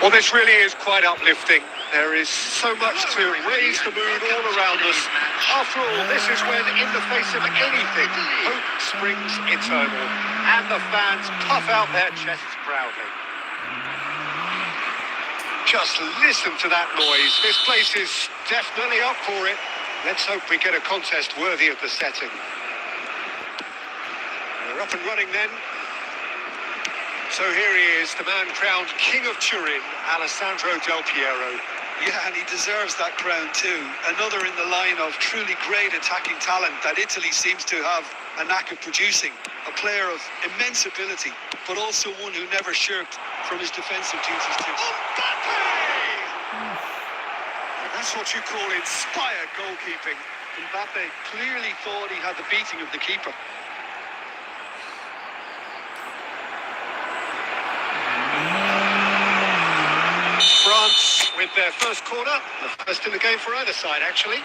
Well, this really is quite uplifting. There is so much to raise the mood all around us. After all, this is when, in the face of anything, hope springs eternal, and the fans puff out their chests proudly. Just listen to that noise. This place is definitely up for it. Let's hope we get a contest worthy of the setting. We're up and running then. So here he is, the man crowned King of Turin, Alessandro Del Piero. Yeah, and he deserves that crown too. Another in the line of truly great attacking talent that Italy seems to have a knack of producing. A player of immense ability, but also one who never shirked from his defensive duties too. That's what you call inspired goalkeeping. Mbappe clearly thought he had the beating of the keeper. France with their first corner, the first in the game for either side, actually.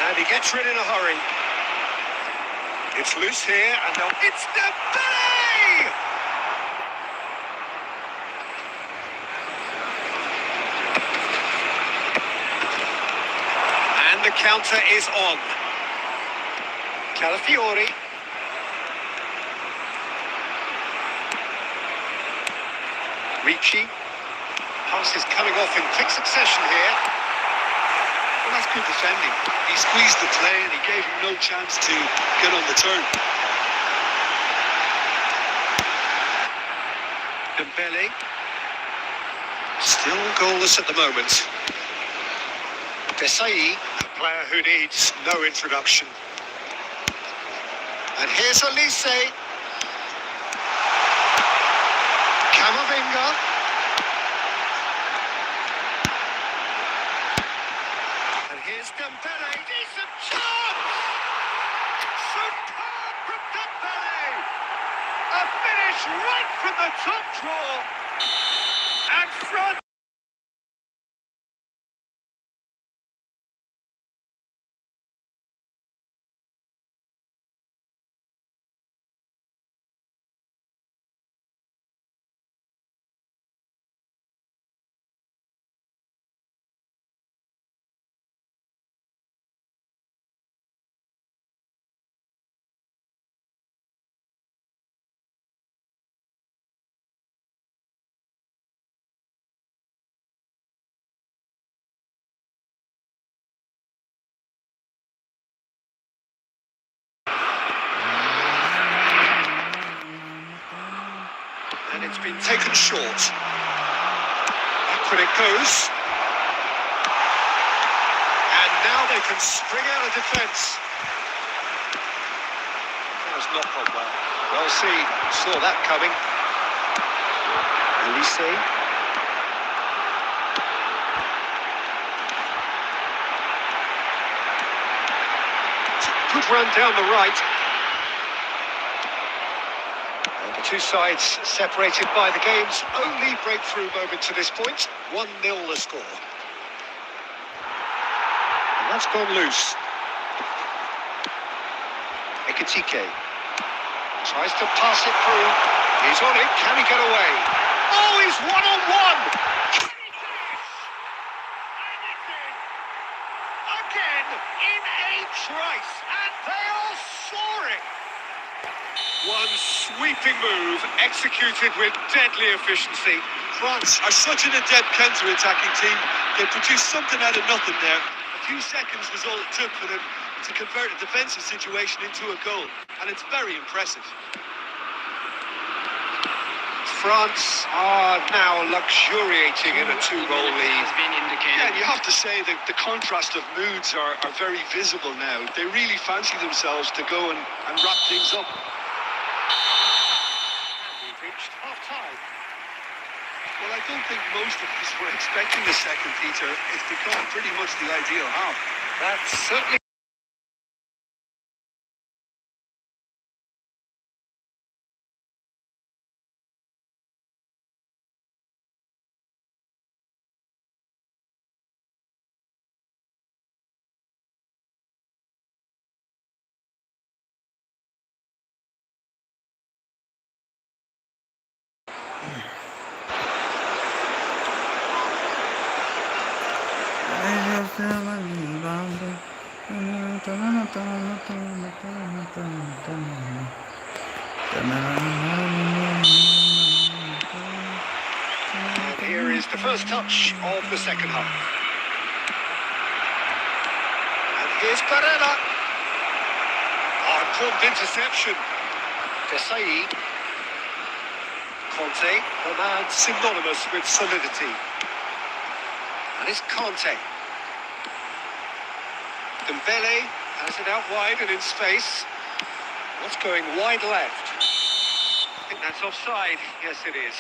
And he gets rid in a hurry. It's loose here, and now it's Dembele! And the counter is on. Calafiori. Ricci. Pass is coming off in quick succession here. Well, that's good defending. He squeezed the play and he gave him no chance to get on the turn. Dembele. Still goalless at the moment. Vickyserrr, a player who needs no introduction. And here's Elise. Camavinga. And here's Dembele. Decent chance! Superb from Dembele! A finish right from the top draw. And France. And it's been taken short. Back when it goes. And now they can string out a defence. That was not gone well. Well seen. Saw that coming. Elise. Good run down the right. Two sides separated by the game's only breakthrough moment to this point. 1-0 the score. And that's gone loose. Ekitike tries to pass it through. He's on it. Can he get away? Oh, he's one-on-one! Can he finish? And it's in. Again, in a trice. And they are soaring. One sweeping move, executed with deadly efficiency. France are such an adept counter-attacking team. They produced something out of nothing there. A few seconds was all it took for them to convert a defensive situation into a goal. And it's very impressive. France are now luxuriating in a two-goal lead. Yeah, and you have to say that the contrast of moods are very visible now. They really fancy themselves to go and wrap things up. We've reached half-time. Well, I don't think most of us were expecting the second, Peter. It's become pretty much the ideal half. That's certainly And here is the first touch of the second half. And here's Barella. Oh, important interception. Vickyserrr. Conte, the man synonymous with solidity. And it's Conte. Dembele has it out wide and in space. What's going wide left? I think that's offside. Yes, it is.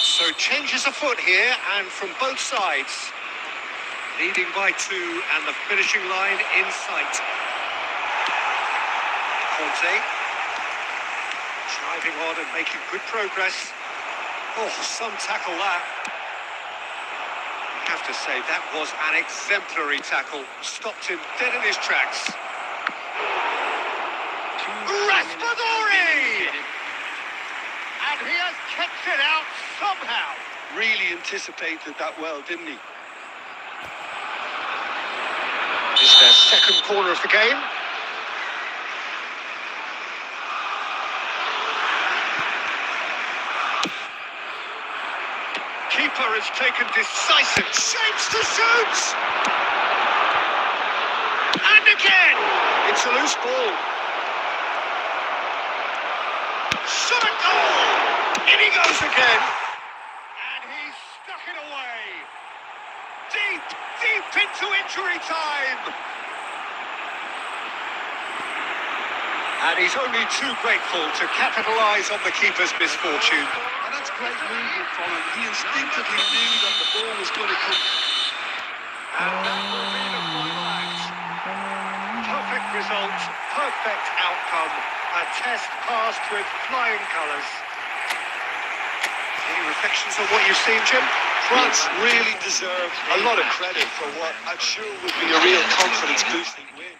So changes afoot here, and from both sides. Leading by 2 and the finishing line in sight. Conte. Driving on and making good progress. Oh, some tackle that. I have to say, that was an exemplary tackle. Stopped him dead in his tracks. Raspadori! And he has kicked it out somehow. Really anticipated that well, didn't he? It's their second corner of the game. Keep keeper has taken decisive shapes to shoot! And again! It's a loose ball. Shot and goal! In he goes again! And he's stuck it away! Deep, deep into injury time! And he's only too grateful to capitalise on the keeper's misfortune. And that's great movement from him. He instinctively knew that the ball was going to come. And that will be the final act. Perfect result, perfect outcome. A test passed with flying colours. Any reflections on what you've seen, Jim? France really deserve a lot of credit for what I'm sure would be a real confidence-boosting win.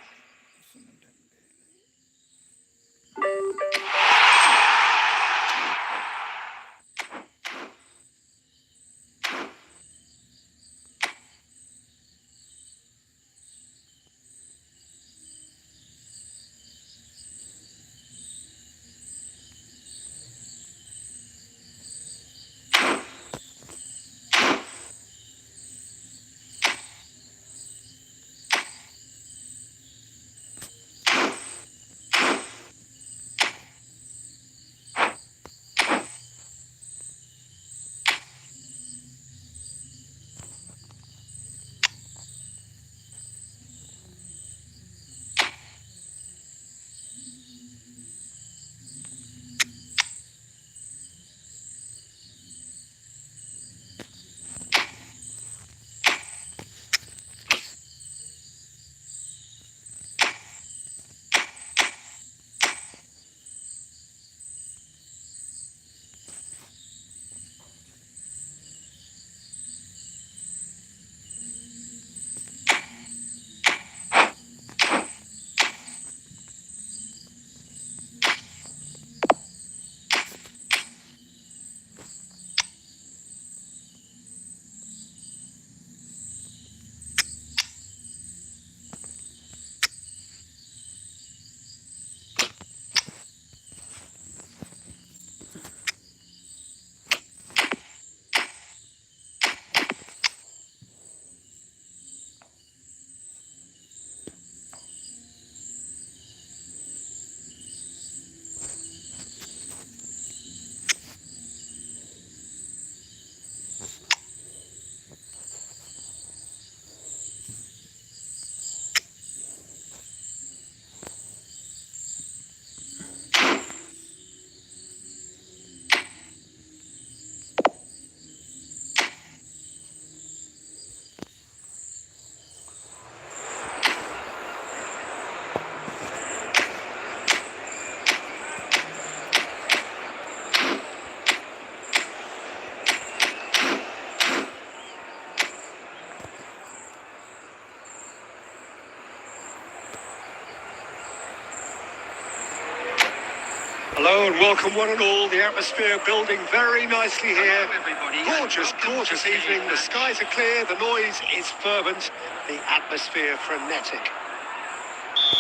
Hello and welcome one and all. The atmosphere building very nicely here. Hello, everybody. Gorgeous, gorgeous evening. The skies are clear, the noise is fervent, the atmosphere frenetic.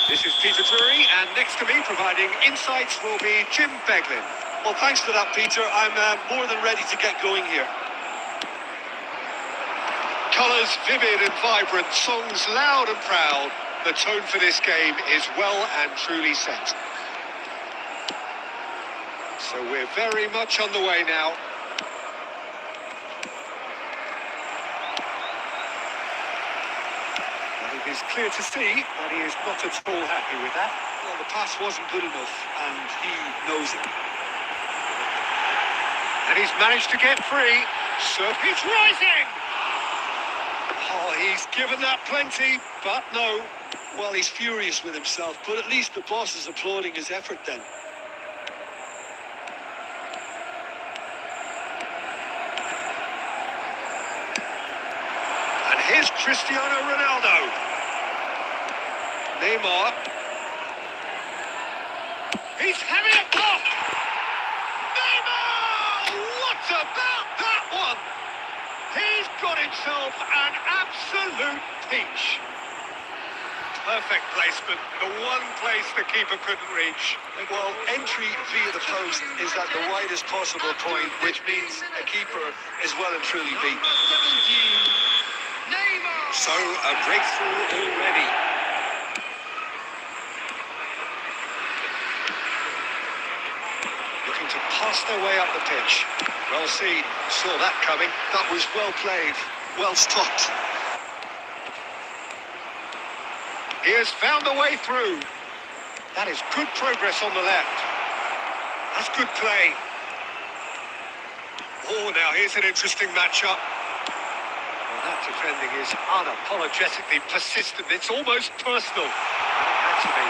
This is Vickyserrr, and next to me providing insights will be Jim Beglin. Well, thanks for that, Peter. I'm more than ready to get going here. Colours vivid and vibrant, songs loud and proud. The tone for this game is well and truly set. So we're very much on the way now. And it is clear to see that he is not at all happy with that. Well, the pass wasn't good enough, and he knows it. And he's managed to get free. Circuit's rising! Oh, he's given that plenty, but no. Well, he's furious with himself, but at least the boss is applauding his effort then. And here's Cristiano Ronaldo. Neymar. He's having a pop! Neymar! What about that one? He's got himself an absolute peach. Perfect placement. The one place the keeper couldn't reach. Well, entry via the post is at the widest possible point, which means a keeper is well and truly beaten. So, a breakthrough already. Looking to pass their way up the pitch. Well seen. Saw that coming. That was well played, well stopped. He has found a way through. That is good progress on the left. That's good play. Oh, now here's an interesting matchup. Well, that defending is unapologetically persistent. It's almost personal. It had to be.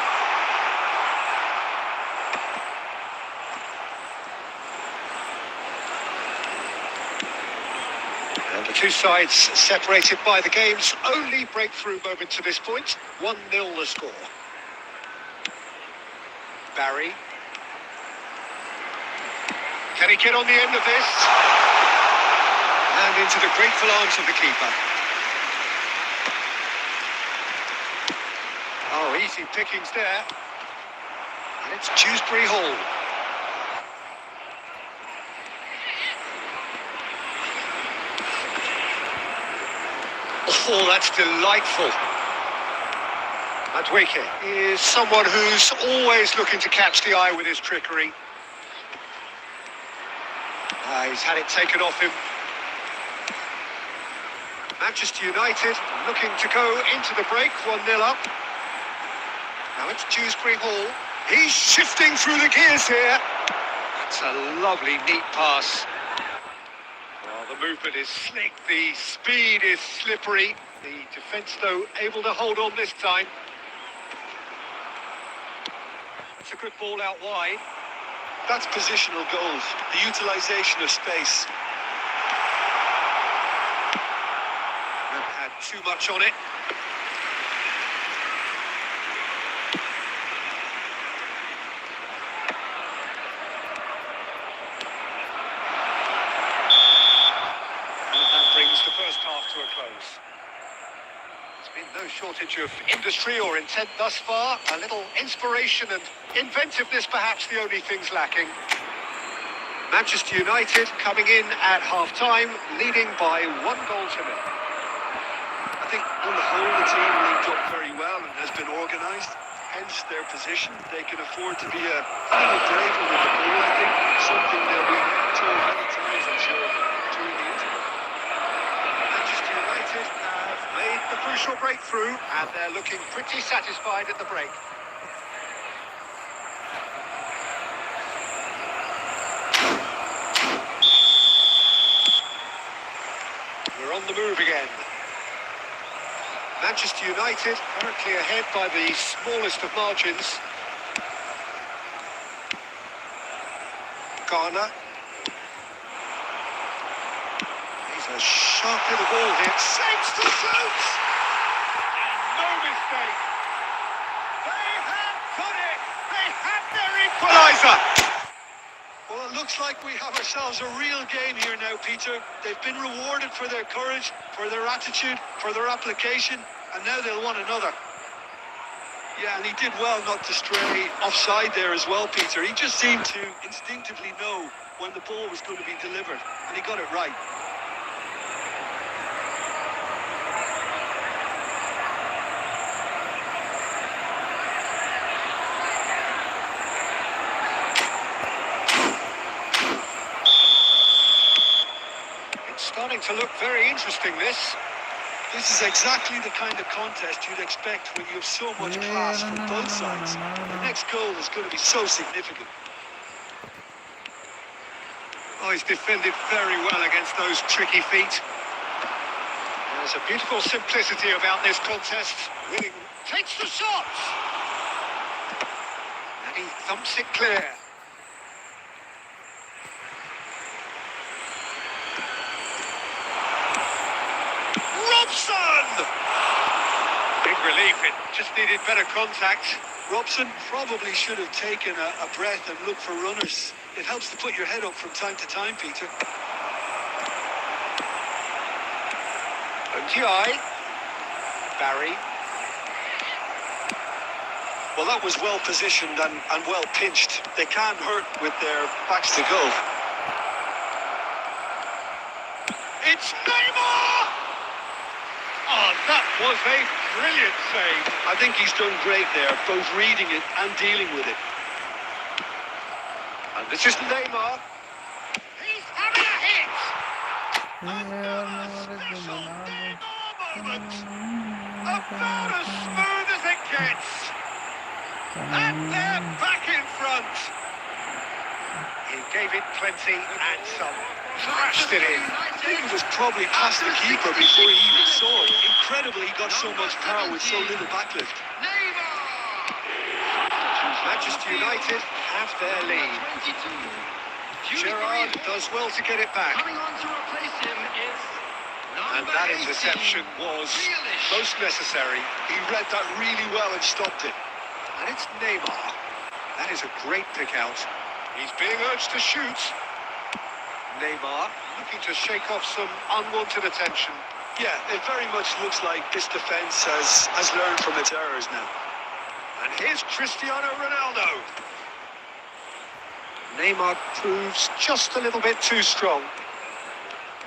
And the two sides separated by the game's only breakthrough moment to this point. 1-0 the score. Barry. Can he get on the end of this? And into the grateful arms of the keeper. Oh, easy pickings there. And it's Dewsbury Hall. Oh, that's delightful. Madwike is someone who's always looking to catch the eye with his trickery. He's had it taken off him. Manchester United looking to go into the break, 1-0 up. Now it's Dewsbury Hall. He's shifting through the gears here. That's a lovely, neat pass. The movement is slick, the speed is slippery. The defence, though, able to hold on this time. It's a good ball out wide. That's positional goals, the utilisation of space. Haven't had too much on it. The first half to a close. There's been no shortage of industry or intent thus far. A little inspiration and inventiveness, perhaps the only things lacking. Manchester United coming in at half-time, leading by 1 goal to nil. I think on the whole the team linked up very well and has been organised. Hence their position. They can afford to be a little braver with the ball, I think. Something they'll be told many times, I'm sure, during the interval. Have made the crucial breakthrough, and they're looking pretty satisfied at the break. We're on the move again. Manchester United currently ahead by the smallest of margins. Garner. A sharp little ball here. Saves the shoot! And no mistake. They have got it. They have their equaliser. Well, it looks like we have ourselves a real game here now, Peter. They've been rewarded for their courage, for their attitude, for their application, and now they'll want another. Yeah, and he did well not to stray offside there as well, Peter. He just seemed to instinctively know when the ball was going to be delivered, and he got it right. Starting to look very interesting, this. This is exactly the kind of contest you'd expect when you have so much class from both sides. The next goal is going to be so significant. Oh, he's defended very well against those tricky feet. There's a beautiful simplicity about this contest. Winning takes the shot. And he thumps it clear. Robson! Big relief, it just needed better contact. Robson probably should have taken a breath and looked for runners. It helps to put your head up from time to time, Peter. Barry. Well, that was well positioned and well pinched. They can't hurt with their backs to goal. It's Neymar! Oh, that was a brilliant save. I think he's done great there, both reading it and dealing with it. And this is Neymar. He's having a hit! Another special Neymar moment! About as smooth as it gets! And they're back in front! He gave it plenty and some. Thrashed it in. He was probably past the keeper before he even saw it. Incredibly, he got so much power with so little backlift. Manchester United have their lead. Gerrard does well to get it back. And that interception was most necessary. He read that really well and stopped it. And it's Neymar. That is a great pick out. He's being urged to shoot. Neymar looking to shake off some unwanted attention. Yeah, it very much looks like this defence has learned from its errors now. And here's Cristiano Ronaldo. Neymar proves just a little bit too strong.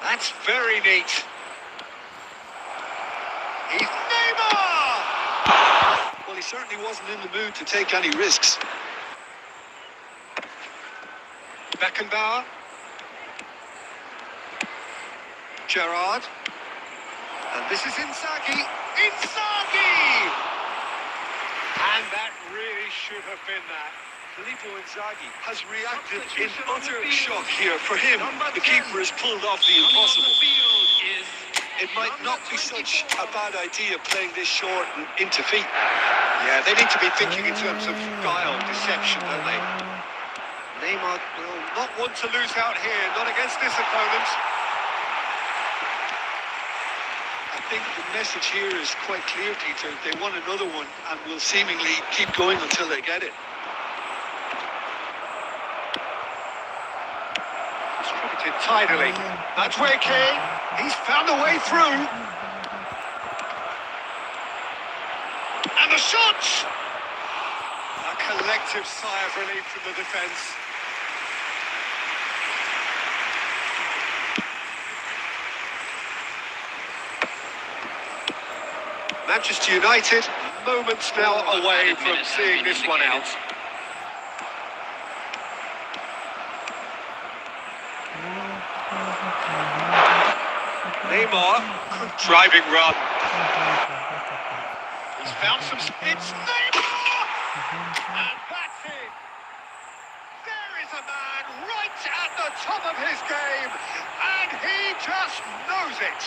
That's very neat. He's Neymar! Well, he certainly wasn't in the mood to take any risks. Beckenbauer. Gerrard. And this is Inzaghi. Inzaghi! And that really should have been that. Filippo Inzaghi has reacted in utter shock here. For him, the keeper has pulled off the impossible. It might not be such a bad idea playing this short and into feet. Yeah, they need to be thinking in terms of guile, deception, don't they? Neymar will not want to lose out here, not against this opponent. I think the message here is quite clear, Peter. They want another one and will seemingly keep going until they get it. Distributed tidily. That's where King. He's found a way through. And the shot! A collective sigh of relief from the defence. Manchester United, moments now away from seeing this one out. Neymar, good driving run. He's found some... It's Neymar! And that's it. There is a man right at the top of his game, and he just knows it.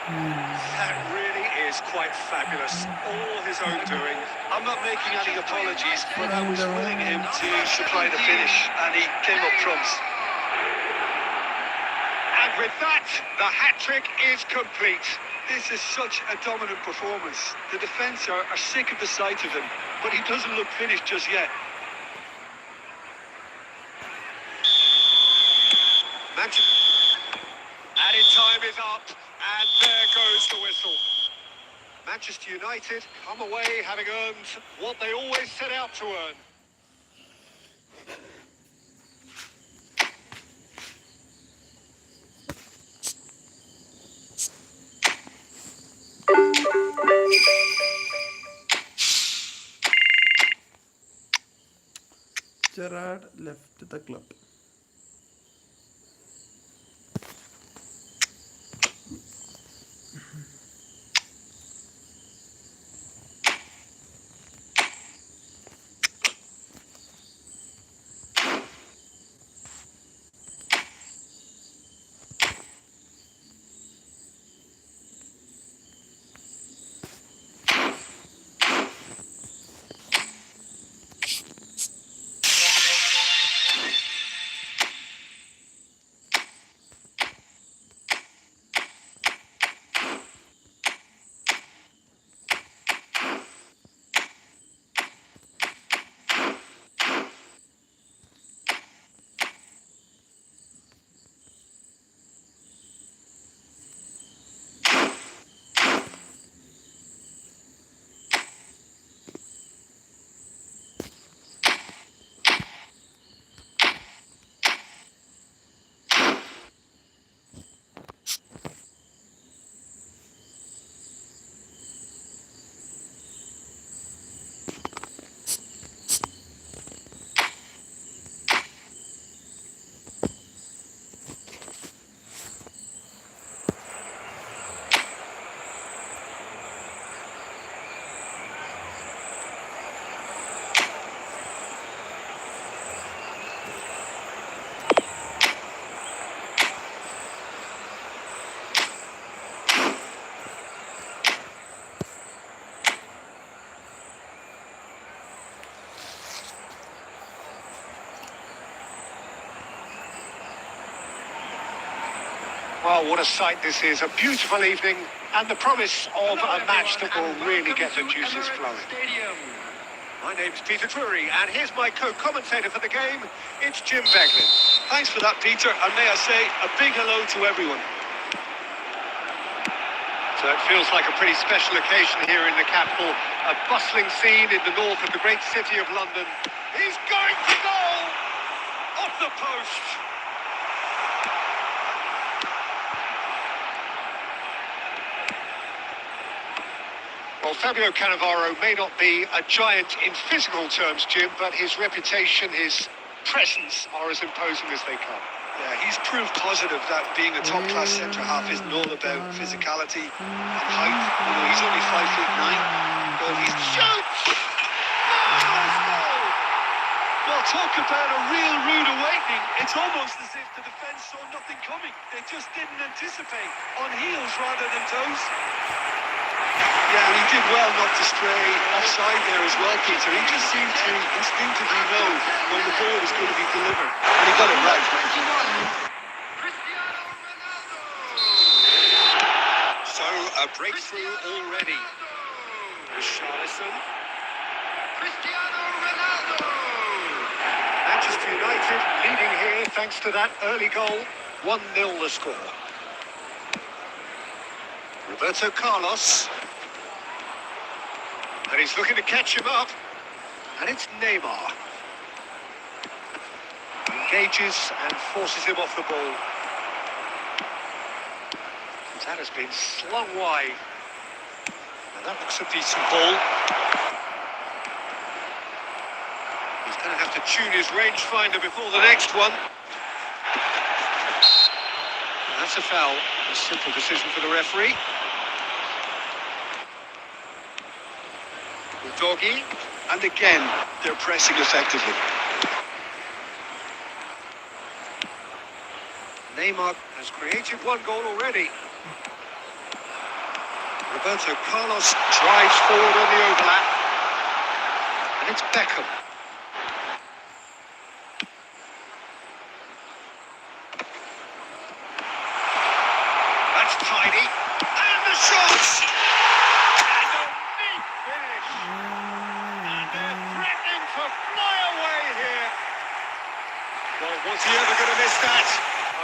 That really is quite fabulous. All his own doing. I'm not making any apologies, but I was willing him to supply the finish, and he came up trumps. And with that, the hat-trick is complete. This is such a dominant performance. The defence are sick of the sight of him, but he doesn't look finished just yet. Added time is up, and there goes the whistle. Manchester United come away having earned what they always set out to earn. Gerrard left the club. Well, what a sight this is. A beautiful evening and the promise of a match that will really get the juices flowing. My name's Vickyserrr, and here's my co-commentator for the game. It's Jim Beglin. Thanks for that, Peter, and may I say a big hello to everyone. So it feels like a pretty special occasion here in the capital. A bustling scene in the north of the great city of London. He's going for goal! Off the post! Well, Fabio Cannavaro may not be a giant in physical terms, Jim, but his reputation, his presence are as imposing as they come. Yeah, he's proved positive that being a top-class centre-half isn't all about physicality and height. You know, he's only 5'9", but he's... Shoots! Marvellous goal! Well, talk about a real rude awakening. It's almost as if the defence saw nothing coming. They just didn't anticipate. On heels rather than toes. Yeah, and he did well not to stray offside there as well, Peter. He just seemed to instinctively know when the ball was going to be delivered. And he got it right. So, a breakthrough already. Richarlison. Manchester United leading here thanks to that early goal. 1-0 the score. Roberto Carlos. And he's looking to catch him up. And it's Neymar. Engages and forces him off the ball. That has been slung wide. And that looks a decent ball. He's going to have to tune his rangefinder before the next one. And that's a foul. A simple decision for the referee. Doggy, And again, they're pressing effectively. Neymar has created one goal already. Roberto Carlos drives forward on the overlap. And it's Beckham. That's tidy. And the shots! And a neat finish. And they're threatening to fly away here. Well, was he ever going to miss that?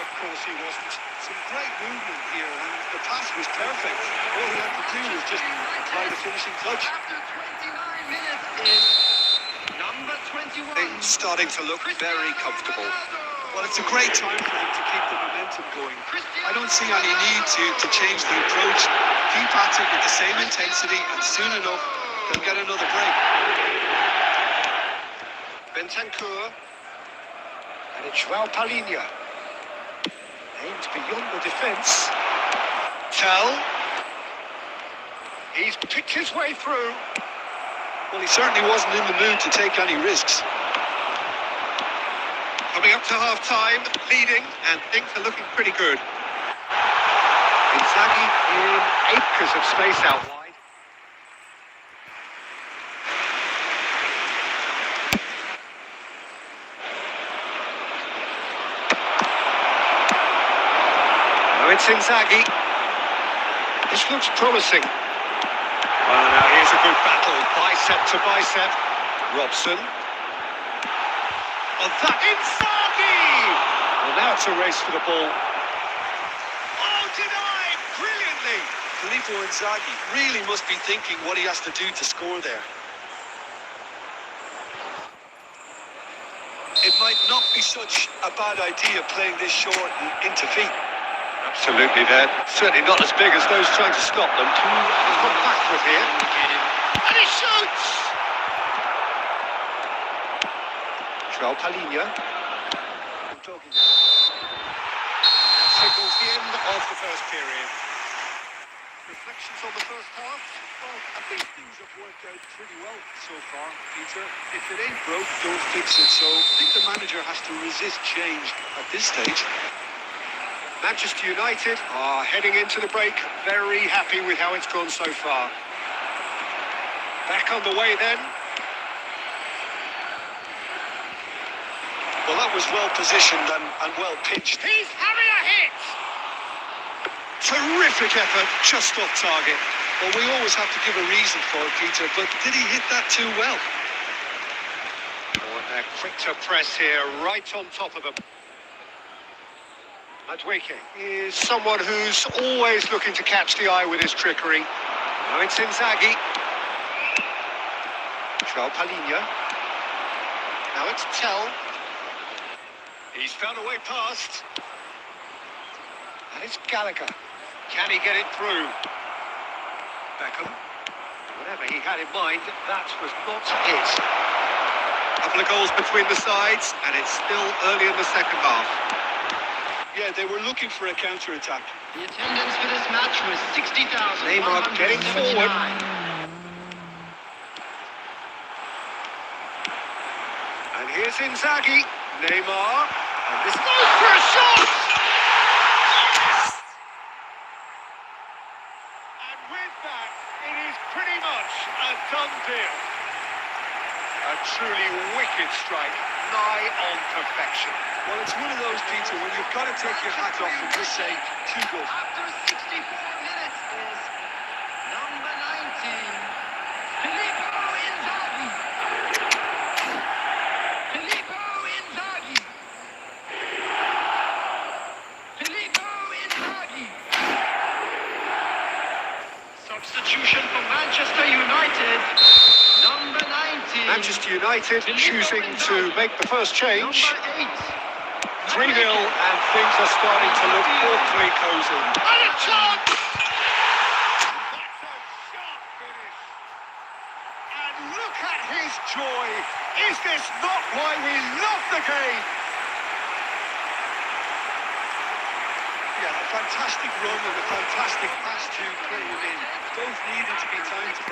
Of course he wasn't. Some great movement here, and the pass was perfect. All he had to do was just apply the finishing touch. After 29 minutes is number 21. It's starting to look very comfortable. Well, it's a great time for them to keep the momentum going. I don't see any need to change the approach. Keep at it with the same intensity, and soon enough, they'll get another break. Bentancur. And it's João Palhinha. Aimed beyond the defence. Tell. He's picked his way through. Well, he certainly wasn't in the mood to take any risks. Coming up to half-time, leading, and things are looking pretty good. Inzaghi in acres of space out wide. Now it's Inzaghi. This looks promising. Well, now here's a good battle, bicep to bicep. Robson. Oh, that Inzaghi! Well, now it's a race for the ball. Oh, denied! Brilliantly! Filippo Inzaghi really must be thinking what he has to do to score there. It might not be such a bad idea playing this short and into feet. Absolutely, they're certainly not as big as those trying to stop them. He's got backward here. And he shoots! João Palhinha. That signals the end of the first period. Reflections on the first half? Well, I think things have worked out pretty well so far, Peter. If it ain't broke, don't fix it. So I think the manager has to resist change at this stage. Manchester United are heading into the break very happy with how it's gone so far. Back on the way then. Well, that was well positioned and well pitched. He's having a hit! Terrific effort, just off target. Well, we always have to give a reason for it, Peter, but did he hit that too well? Oh, and they're quick to press here, right on top of them. Madweke is someone who's always looking to catch the eye with his trickery. Now it's Inzaghi. João Palhinha. Now it's Tell. He's found a way past. And it's Gallagher. Can he get it through? Beckham. Whatever he had in mind, that was not his. Couple of goals between the sides, and it's still early in the second half. Yeah, they were looking for a counter-attack. The attendance for this match was 60,000. Neymar getting forward. And here's Inzaghi. Neymar. And this goes for a shot! And with that, it is pretty much a done deal. A truly wicked strike, nigh on perfection. Well, it's one of those, Peter, when you've got to take your hat off and just say, too good. After 64 minutes is number 19, Filippo Inzaghi. Filippo Inzaghi. Filippo Inzaghi. Substitution for Manchester United, number 19. Manchester United choosing to make the first change. Number 8. 3-0, and things are starting to look awfully cosy. And a chance! That's a sharp finish. And look at his joy. Is this not why we love the game? Yeah, a fantastic run and a fantastic pass to clear him in. Both needed to be timed to